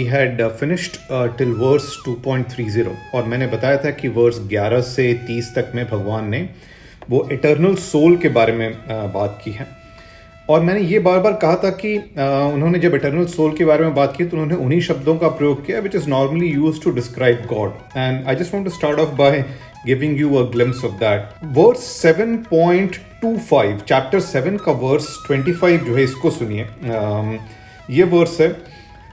Had finished till verse 2.30 और मैंने बताया था कि वर्स 11 से 30 तक में भगवान ने वो इटर्नल सोल के बारे में बात की है। और मैंने ये बार बार कहा था कि उन्होंने जब इटर्नल सोल के बारे में बात की तो उन्होंने उन्हीं शब्दों का प्रयोग किया which is normally used to describe God, and I just want to start off by giving you a glimpse of that. Verse 7.25 chapter 7 का वर्स 25 जो है, इसको सुनिए। ये वर्स है,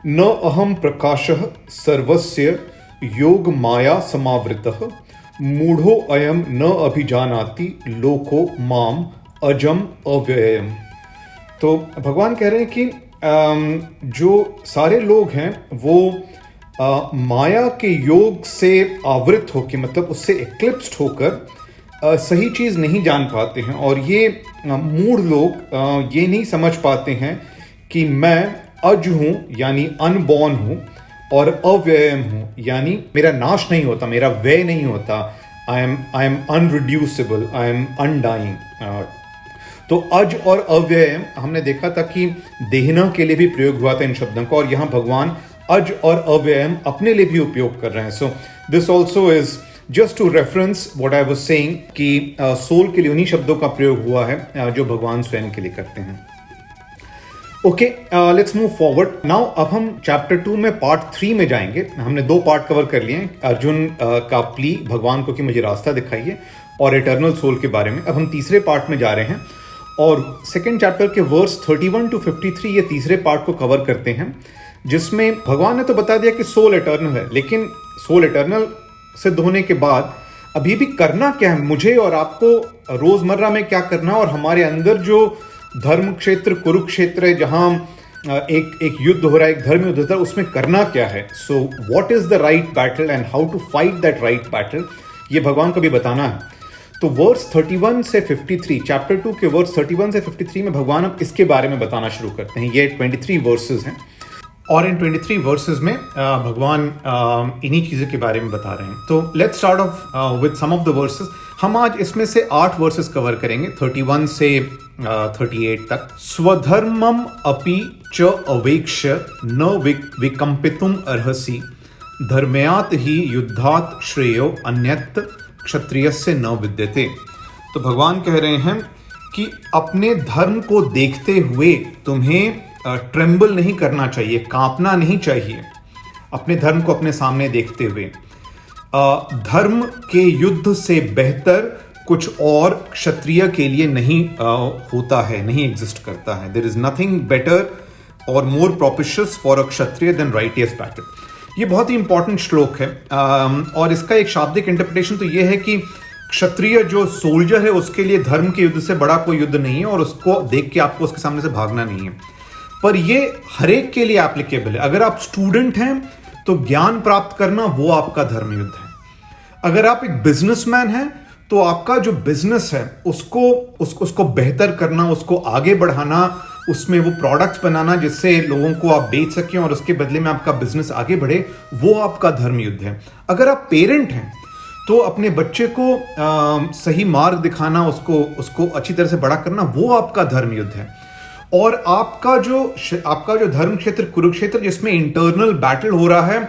न अहम प्रकाशः सर्वस्य योग माया समावृतः मूढ़ो अयम न अभिजानाति लोको माम अजम अव्ययम। तो भगवान कह रहे हैं कि जो सारे लोग हैं वो माया के योग से आवृत होकर, मतलब उससे एक्लिप्स्ड होकर सही चीज़ नहीं जान पाते हैं। और ये मूढ़ लोग ये नहीं समझ पाते हैं कि मैं अज हूँ यानी अनबॉर्न हूँ, और अव्ययम हूँ यानी मेरा नाश नहीं होता, मेरा व्यय नहीं होता। I am unreducible, I am undying. तो अज और अव्ययम हमने देखा था कि देहना के लिए भी प्रयोग हुआ था इन शब्दों का, और यहाँ भगवान अज और अव्ययम अपने लिए भी उपयोग कर रहे हैं। So this also is just to reference what I was saying कि सोल के लिए उन्हीं शब्दों का प्रयोग हुआ है जो भगवान स्वयं के लिए करते हैं। Okay, let's move forward now. अब हम चैप्टर 2 में पार्ट 3 में जाएंगे। हमने 2 पार्ट कवर कर लिए हैं, अर्जुन का प्ली भगवान को कि मुझे रास्ता दिखाइए, और इटर्नल सोल के बारे में। अब हम तीसरे पार्ट में जा रहे हैं, और सेकेंड चैप्टर के वर्स 31 to 53 ये तीसरे पार्ट को कवर करते हैं, जिसमें भगवान ने तो बता दिया कि सोल इटर्नल है, लेकिन सोल इटर्नल सिद्ध होने के बाद अभी भी करना क्या है, मुझे और आपको रोजमर्रा में क्या करना, और हमारे अंदर जो धर्म क्षेत्र कुरुक्षेत्र है, जहां एक युद्ध हो रहा है, एक धर्म युद्ध होता है, उसमें करना क्या है। So what is the right battle and how to fight that right battle, ये भगवान को भी बताना है। तो वर्स 31 से 53, चैप्टर 2 के वर्स 31 से 53 में भगवान अब इसके बारे में बताना शुरू करते हैं। ये 23 वर्सेस हैं, और इन 23 वर्सेस में भगवान इन्हीं चीज़ों के बारे में बता रहे हैं। तो let's start off with some of the verses. हम आज इसमें से 8 वर्सेस कवर करेंगे, 31 से 38 तक। स्वधर्मम अपि च अवेक्ष्य न विकम्पितुम अर्हसि धर्मयात ही युद्धात श्रेयो अन्यत् क्षत्रियस्य न विद्यते। तो भगवान कह रहे हैं कि अपने धर्म को देखते हुए तुम्हें ट्रेम्बल नहीं करना चाहिए, कांपना नहीं चाहिए, अपने धर्म को अपने सामने देखते हुए। धर्म के युद्ध से बेहतर कुछ और क्षत्रिय के लिए नहीं होता है, नहीं एग्जिस्ट करता है। देयर इज नथिंग बेटर और more propitious for a kshatriya than righteous battle. ये बहुत ही इंपॉर्टेंट श्लोक है, और इसका एक शाब्दिक इंटरप्रिटेशन तो ये है कि क्षत्रिय जो सोल्जर है उसके लिए धर्म के युद्ध से बड़ा कोई युद्ध नहीं है, और उसको देख के आपको उसके सामने से भागना नहीं है। पर ये हर एक के लिए एप्लीकेबल है। अगर आप स्टूडेंट हैं तो ज्ञान प्राप्त करना वो आपका धर्म युद्ध है। अगर आप एक बिजनेसमैन हैं तो आपका जो बिजनेस है उसको बेहतर करना, उसको आगे बढ़ाना, उसमें वो प्रोडक्ट्स बनाना जिससे लोगों को आप बेच सकें और उसके बदले में आपका बिजनेस आगे बढ़े, वो आपका धर्म युद्ध है। अगर आप पेरेंट हैं तो अपने बच्चे को सही मार्ग दिखाना, उसको अच्छी तरह से बड़ा करना, वो आपका धर्म युद्ध है। और आपका जो धर्म क्षेत्र कुरुक्षेत्र, जिसमें इंटरनल बैटल हो रहा है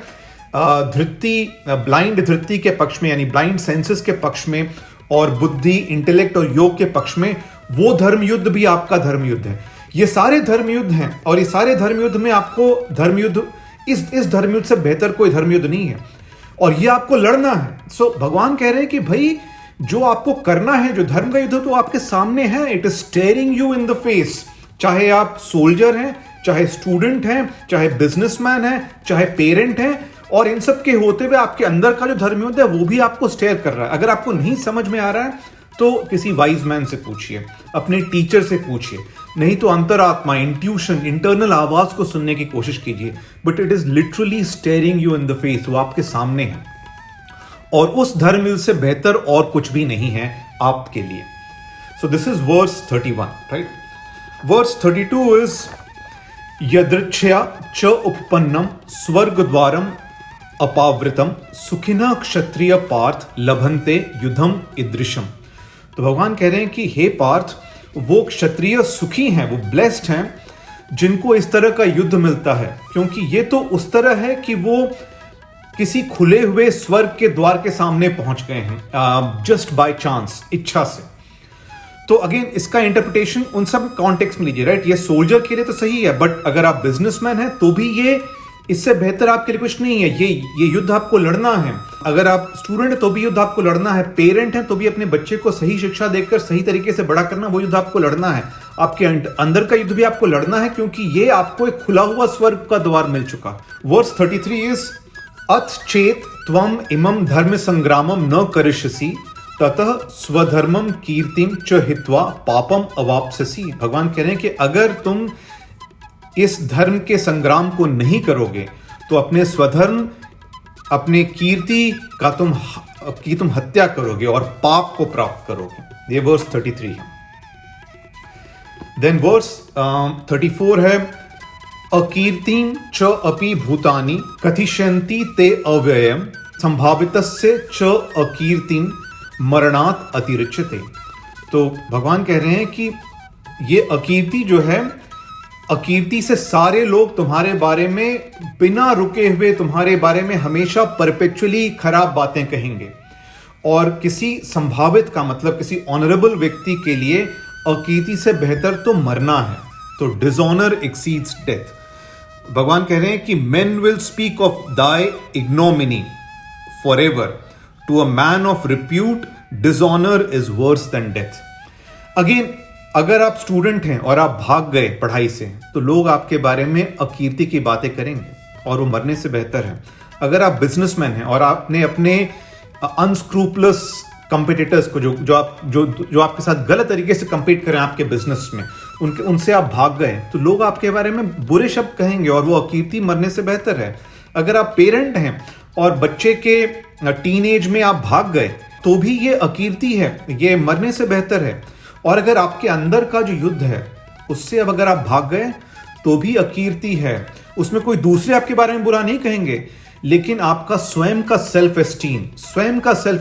ब्लाइंड धृति के पक्ष में, यानी ब्लाइंड सेंसेस के पक्ष में, और बुद्धि, इंटेलेक्ट और योग के पक्ष में, वो धर्म युद्ध भी आपका धर्म युद्ध है। ये सारे धर्म युद्ध हैं, और ये सारे धर्म युद्ध में आपको धर्म युद्ध, इस धर्म युद्ध से बेहतर कोई धर्म युद्ध नहीं है, और ये आपको लड़ना है। सो भगवान कह रहे हैं कि भाई जो आपको करना है, जो धर्म का युद्ध, तो आपके सामने है। It is steering you in the face. चाहे आप सोल्जर हैं, चाहे स्टूडेंट हैं, चाहे बिजनेसमैन हैं, चाहे पेरेंट हैं, और इन सब के होते हुए आपके अंदर का जो धर्म युद्ध है वो भी आपको स्टेयर कर रहा है। अगर आपको नहीं समझ में आ रहा है तो किसी वाइज मैन से पूछिए, अपने टीचर से पूछिए, नहीं तो अंतरात्मा, इंट्यूशन, इंटरनल आवाज को सुनने की कोशिश कीजिए। But it is literally steering you in the face, वो आपके सामने है, और उस धर्म युद्ध से बेहतर और कुछ भी नहीं है आपके लिए। So this is verse 31, right. Verse 32 is यदृच्छया च उपपन्नम स्वर्ग द्वारम अपावृतम सुखिना क्षत्रिय पार्थ लभन्ते युद्धम ईदृशम। तो भगवान कह रहे हैं कि हे पार्थ, वो क्षत्रिय सुखी हैं, वो ब्लेस्ड हैं जिनको इस तरह का युद्ध मिलता है, क्योंकि ये तो उस तरह है कि वो किसी खुले हुए स्वर्ग के द्वार के सामने पहुंच गए हैं जस्ट बाय चांस, इच्छा से। तो अगेन इसका इंटरप्रिटेशन उन सब कॉन्टेक्स्ट में लीजिए, राइट। ये सोल्जर के लिए तो सही है, बट अगर आप बिजनेसमैन हैं तो भी ये इससे बेहतर आपके लिए कुछ नहीं है। ये युद्ध आपको लड़ना है। अगर आप स्टूडेंट हैं तो भी युद्ध आपको लड़ना है। पेरेंट हैं तो भी अपने बच्चे को सही शिक्षा देकर सही तरीके से बड़ा करना, वो युद्ध आपको लड़ना है। आपके अंदर का युद्ध भी आपको लड़ना है, क्योंकि ये आपको एक खुला हुआ स्वर्ग का द्वार मिल चुका। वर्स 33 इज अथ चेत त्वम इमं धर्म संग्रामम न करिष्यसि ततः स्वधर्मम कीर्तिम च हित्वा पापम अवाप्स्यसि। भगवान कह रहे हैं कि अगर तुम इस धर्म के संग्राम को नहीं करोगे तो अपने स्वधर्म, अपने कीर्ति का तुम हत्या करोगे और पाप को प्राप्त करोगे। ये वर्स 33 है। देन वर्स 34 है अकीर्तिम च अपि भूतानि कथिष्यन्ति ते अव्ययम संभावितस्य च अकीर्तिम मरणात् अतिरिच्यते। तो भगवान कह रहे हैं कि ये अकीर्ति जो है, अकीर्ति से सारे लोग तुम्हारे बारे में बिना रुके हुए तुम्हारे बारे में हमेशा परपेचुअली खराब बातें कहेंगे। और किसी संभावित का मतलब किसी ऑनरेबल व्यक्ति के लिए अकीर्ति से बेहतर तो मरना है। तो डिसऑनर एक्सीड्स डेथ। भगवान कह रहे हैं कि men will speak of thy ignominy forever, to a man of repute dishonour is worse than death. Again, अगर आप स्टूडेंट हैं और आप भाग गए पढ़ाई से, तो लोग आपके बारे में अकीर्ति की बातें करेंगे और वो मरने से बेहतर है। अगर आप बिजनेसमैन हैं और आपने अपने अनस्क्रूपलस कंपिटिटर्स को जो आपके साथ गलत तरीके से कंपीट करें आपके बिजनेस में, उनसे आप भाग गए, तो लोग आपके बारे में बुरे शब्द कहेंगे और वो अकीर्ति मरने से बेहतर है। अगर आप पेरेंट हैं और बच्चे के टीनेज में आप भाग गए, तो भी ये अकीर्ति है, ये मरने से बेहतर है। और अगर आपके अंदर का जो युद्ध है उससे अब अगर आप भाग गए तो भी अकीर्ति है। उसमें कोई दूसरे आपके बारे में बुरा नहीं कहेंगे, लेकिन आपका स्वयं का सेल्फ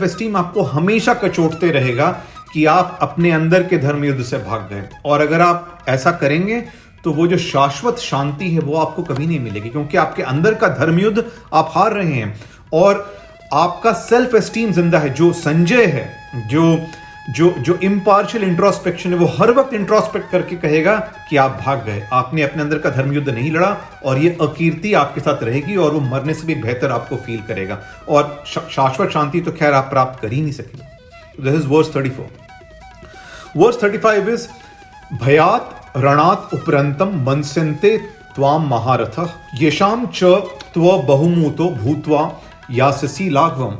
एस्टीम आपको हमेशा कचोटते रहेगा कि आप अपने अंदर के धर्म युद्ध से भाग गए। और अगर आप ऐसा करेंगे तो वो जो शाश्वत शांति है वो आपको कभी नहीं मिलेगी, क्योंकि आपके अंदर का धर्म युद्ध आप हार रहे हैं और आपका सेल्फ एस्टीम जिंदा है। जो संजय है, जो इम्पार्शियल इंट्रोस्पेक्शन है, वो हर वक्त इंट्रोस्पेक्ट करके कहेगा कि आप भाग गए, आपने अपने अंदर का धर्म युद्ध नहीं लड़ा, और ये अकीर्ति आपके साथ रहेगी और वो मरने से भी बेहतर आपको फील करेगा। और शाश्वत शांति तो खैर आप प्राप्त कर ही नहीं सकेंगे। This is verse 34। Verse 35 is भयात रणात उपरंतम मनस्यन्ते त्वाम महारथः येषाम च त्व बहुमूतो भूत्वा यास्यसि लाघवम्।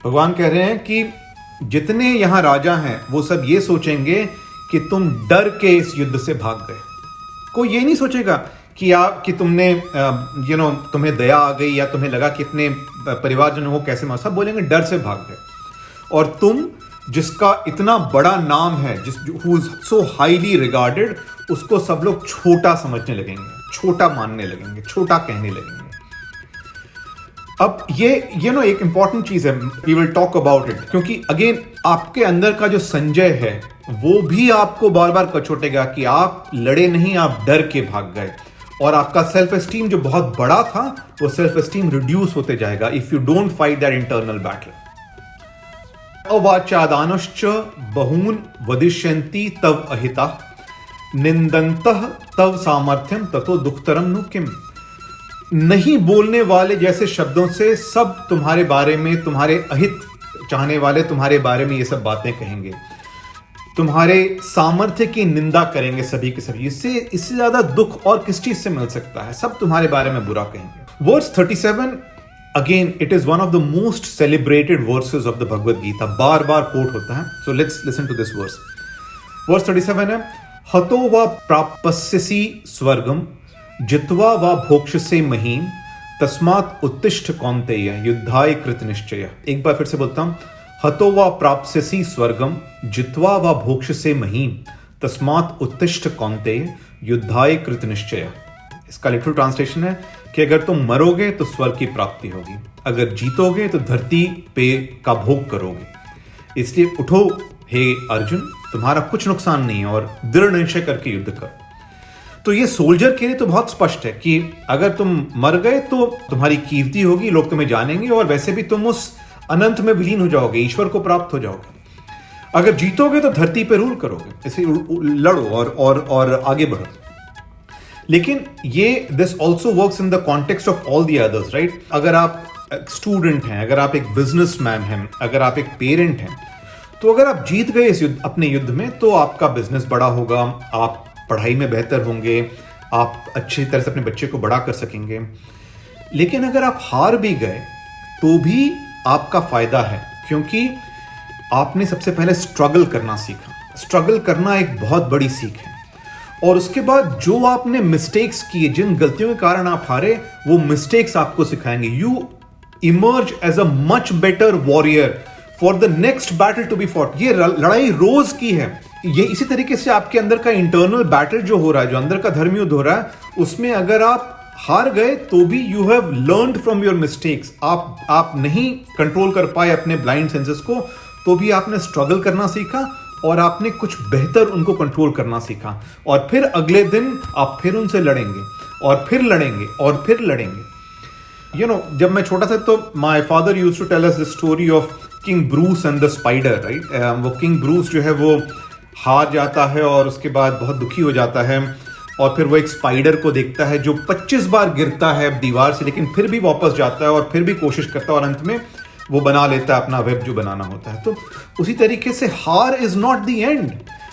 भगवान कह रहे हैं कि जितने यहां राजा हैं वो सब ये सोचेंगे कि तुम डर के इस युद्ध से भाग गए। कोई ये नहीं सोचेगा कि तुमने तुम्हें दया आ गई या तुम्हें लगा कि इतने परिवारजनों को कैसे मार। सब बोलेंगे डर से भाग गए। और तुम जिसका इतना बड़ा नाम है, who is so highly regarded, उसको सब लोग छोटा समझने लगेंगे, छोटा मानने लगेंगे, छोटा कहने लगेंगे। अब ये एक इंपॉर्टेंट चीज है, we will talk about it, क्योंकि अगेन आपके अंदर का जो संजय है वो भी आपको बार बार कचोटेगा कि आप लड़े नहीं, आप डर के भाग गए। और आपका सेल्फ एस्टीम जो बहुत बड़ा था वो सेल्फ एस्टीम रिड्यूस होते जाएगा if you don't fight that internal battle. अवाचादानश्च बहून वदिष्यन्ति तव अहिता निंदन्तः तव सामर्थ्यम ततो दुखतरम नु किम। नहीं बोलने वाले जैसे शब्दों से सब तुम्हारे बारे में, तुम्हारे अहित चाहने वाले तुम्हारे बारे में ये सब बातें कहेंगे, तुम्हारे सामर्थ्य की निंदा करेंगे सभी के सभी। इससे ज्यादा दुख और किस चीज से मिल सकता है? सब तुम्हारे बारे में बुरा कहेंगे। Verse 37 again it is one of the most celebrated verses of the Bhagavad Gita, बार बार कोट होता है। So let's listen to this verse. Verse 37 है हतो वा प्राप्स्यसि स्वर्गम जित्वा वा भोक्ष्यसे महीम तस्मात् उत्तिष्ठ कौन्तेय युद्धाय कृत निश्चय। एक बार फिर से बोलता हूं, हतो वा प्राप्स्यसि स्वर्गम जित्वा वा भोक्ष्यसे महीम तस्मात् उत्तिष्ठ कौन्तेय युद्धाय कृत निश्चय। इसका लिटरल ट्रांसलेशन है कि अगर तुम मरोगे तो स्वर्ग की प्राप्ति होगी, अगर जीतोगे तो धरती पे का भोग करोगे। इसलिए उठो हे अर्जुन, तुम्हारा कुछ नुकसान नहीं है और दृढ़ निश्चय करके युद्ध करो। तो ये सोल्जर के लिए तो बहुत स्पष्ट है कि अगर तुम मर गए तो तुम्हारी कीर्ति होगी, लोग तुम्हें जानेंगे, और वैसे भी तुम उस अनंत में विलीन हो जाओगे, ईश्वर को प्राप्त हो जाओगे। अगर जीतोगे तो धरती पे रूल करोगे, इसे लड़ो और आगे बढ़ो। लेकिन ये this also works in the context of all the others, right? अगर आप स्टूडेंट हैं, अगर आप एक बिजनेसमैन हैं, अगर आप एक पेरेंट हैं, तो अगर आप जीत गए इस युद्ध, अपने युद्ध में, तो आपका बिजनेस बड़ा होगा, आप पढ़ाई में बेहतर होंगे, आप अच्छी तरह से अपने बच्चे को बड़ा कर सकेंगे। लेकिन अगर आप हार भी गए तो भी आपका फायदा है, क्योंकि आपने सबसे पहले स्ट्रगल करना सीखा। स्ट्रगल करना एक बहुत बड़ी सीख है। और उसके बाद जो आपने मिस्टेक्स किए, जिन गलतियों के कारण आप हारे, वो मिस्टेक्स आपको सिखाएंगे। You emerge as a much better warrior for the next battle to be fought. ये लड़ाई रोज की है। ये इसी तरीके से आपके अंदर का इंटरनल बैटल जो हो रहा है, जो अंदर का धर्म युद्ध हो रहा है, उसमें अगर आप हार गए तो भी you have learned from your mistakes. आप नहीं कंट्रोल कर पाए अपने ब्लाइंड सेंसेस को, तो भी आपने स्ट्रगल करना सीखा और आपने कुछ बेहतर उनको कंट्रोल करना सीखा। और फिर अगले दिन आप फिर उनसे लड़ेंगे और फिर लड़ेंगे और फिर लड़ेंगे। जब मैं छोटा था तो my father used to tell us the story of King Bruce and the spider, right? वो किंग ब्रूस जो है वो हार जाता है और उसके बाद बहुत दुखी हो जाता है, और फिर वो एक स्पाइडर को देखता है जो 25 बार गिरता है दीवार से, लेकिन फिर भी वापस जाता है और फिर भी कोशिश करता है और अंत में वो बना लेता है अपना वेब जो बनाना होता है। तो उसी तरीके से हार इज नॉट द एंड।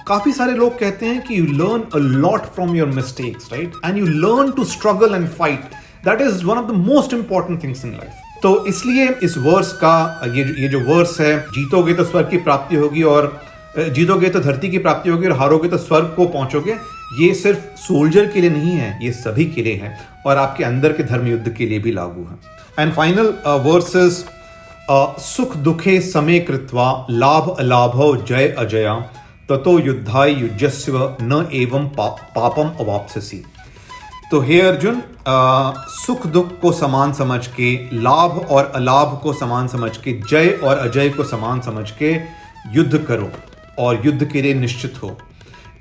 काफी सारे लोग कहते हैं कि you learn a lot from your mistakes, right? And you learn to struggle and fight. That is one of the most important things in life. तो इसलिए इस वर्स का ये जो वर्स है, जीतोगे तो स्वर्ग की प्राप्ति होगी, और जीतोगे तो धरती की प्राप्ति होगी, और हारोगे तो स्वर्ग को पहुंचोगे, ये सिर्फ सोल्जर के लिए नहीं है, ये सभी के लिए है, और आपके अंदर के धर्म युद्ध के लिए भी लागू है। एंड फाइनल वर्सेस, सुख दुखे समे कृत्वा लाभ अलाभो जय अजया ततो युद्धाय युज्यस्व न एवं पापम अवाप्स्यसि। तो हे अर्जुन, सुख दुख को समान समझ के, लाभ और अलाभ को समान समझ के, जय और अजय को समान समझ के युद्ध करो और युद्ध के लिए निश्चित हो।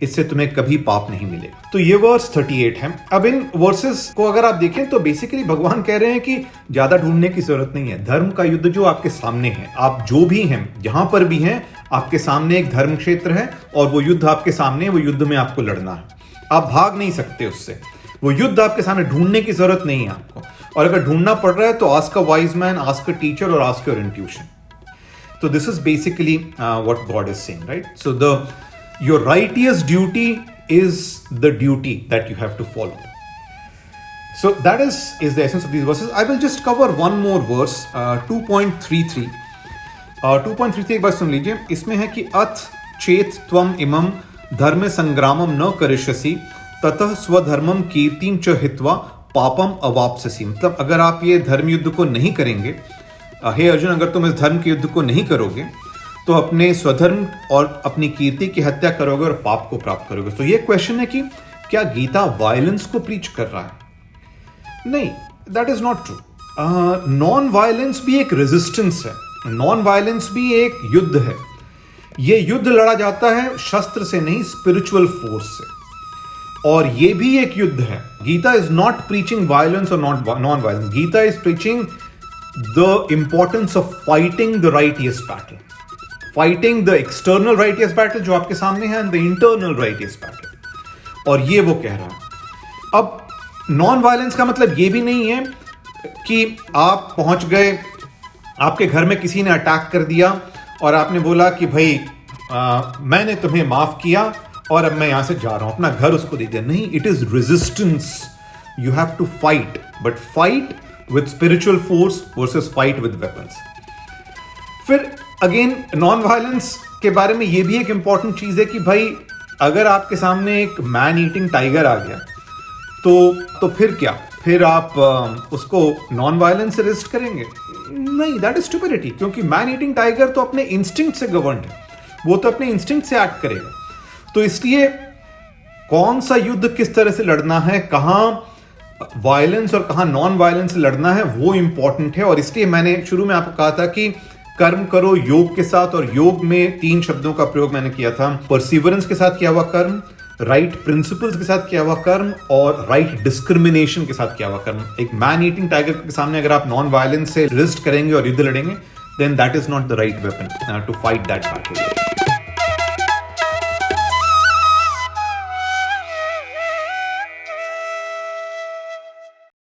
इससे तुम्हें कभी पाप नहीं मिलेगा। तो ये वर्स 38 है। अब इन वर्सेस को अगर आप देखें तो बेसिकली भगवान कह रहे हैं कि ज्यादा ढूंढने की जरूरत नहीं है। धर्म का युद्ध जो आपके सामने है, आप जो भी हैं, जहां पर भी हैं, आपके सामने एक धर्म क्षेत्र है और वो युद्ध आपके सामने है। वो युद्ध में आपको लड़ना है, आप भाग नहीं सकते उससे। वो युद्ध आपके सामने, ढूंढने की जरूरत नहीं है आपको। और अगर ढूंढना पड़ रहा है तो ask a wise man, ask a teacher और ask your intuition. So this is basically what God is saying, right? So your righteous duty is the duty that you have to follow. So that is the essence of these verses. I will just cover one more verse, 2.33. 2.33 एक बार सुन लीजिए। इसमें है कि अथ चेत त्वम इमं धर्म संग्रामम न करिष्यसि ततः स्वधर्मम कीर्तिं च हित्वा पापम अवाप्स्यसि। मतलब अगर आप ये धर्म युद्ध को नहीं करेंगे, हे अर्जुन, अगर तुम इस धर्म के युद्ध को नहीं करोगे तो अपने स्वधर्म और अपनी कीर्ति की हत्या करोगे और पाप को प्राप्त करोगे। तो ये क्वेश्चन है कि क्या गीता वायलेंस को प्रीच कर रहा है? नहीं, that is not true. Non violence भी एक रेजिस्टेंस है, नॉन वायलेंस भी एक युद्ध है। ये युद्ध लड़ा जाता है शस्त्र से नहीं, स्पिरिचुअल फोर्स से, और ये भी एक युद्ध है। Gita is not preaching violence और non violence. Gita is preaching the importance of fighting the righteous battle, fighting the external righteous battle जो आपके सामने है, and the internal righteous battle, और ये वो कह रहा है। अब नॉन वायलेंस का मतलब ये भी नहीं है कि आप पहुंच गए, आपके घर में किसी ने अटैक कर दिया और आपने बोला कि भाई मैंने तुम्हें माफ किया और अब मैं यहां से जा रहा हूं, अपना घर उसको दे दिया। नहीं, it is resistance. You have to fight, but fight with spiritual force versus fight with weapons. फिर अगेन नॉन वायलेंस के बारे में ये भी एक इंपॉर्टेंट चीज है कि भाई अगर आपके सामने एक मैन ईटिंग टाइगर आ गया तो फिर क्या, फिर आप उसको नॉन वायलेंस से रेजिस्ट करेंगे? नहीं, दैट इज स्टुपिडिटी, क्योंकि मैन ईटिंग टाइगर तो अपने इंस्टिंक्ट से गवर्न्ड है, वो तो अपने इंस्टिंक्ट से एक्ट करेगा। तो इसलिए कौन सा युद्ध किस तरह से लड़ना है, कहां वायलेंस और कहां नॉन वायलेंस लड़ना है, वो इंपॉर्टेंट है। और इसलिए मैंने शुरू में आपको कहा था कि कर्म करो योग के साथ, और योग में 3 शब्दों का प्रयोग मैंने किया था। परसिवरेंस के साथ किया हुआ कर्म, राइट प्रिंसिपल्स के साथ किया हुआ कर्म और राइट डिस्क्रिमिनेशन के साथ किया हुआ कर्म। एक मैन ईटिंग टाइगर के सामने अगर आप नॉन वायलेंस से रेजिस्ट करेंगे और युद्ध लड़ेंगे, then that is not the right weapon to fight that battle.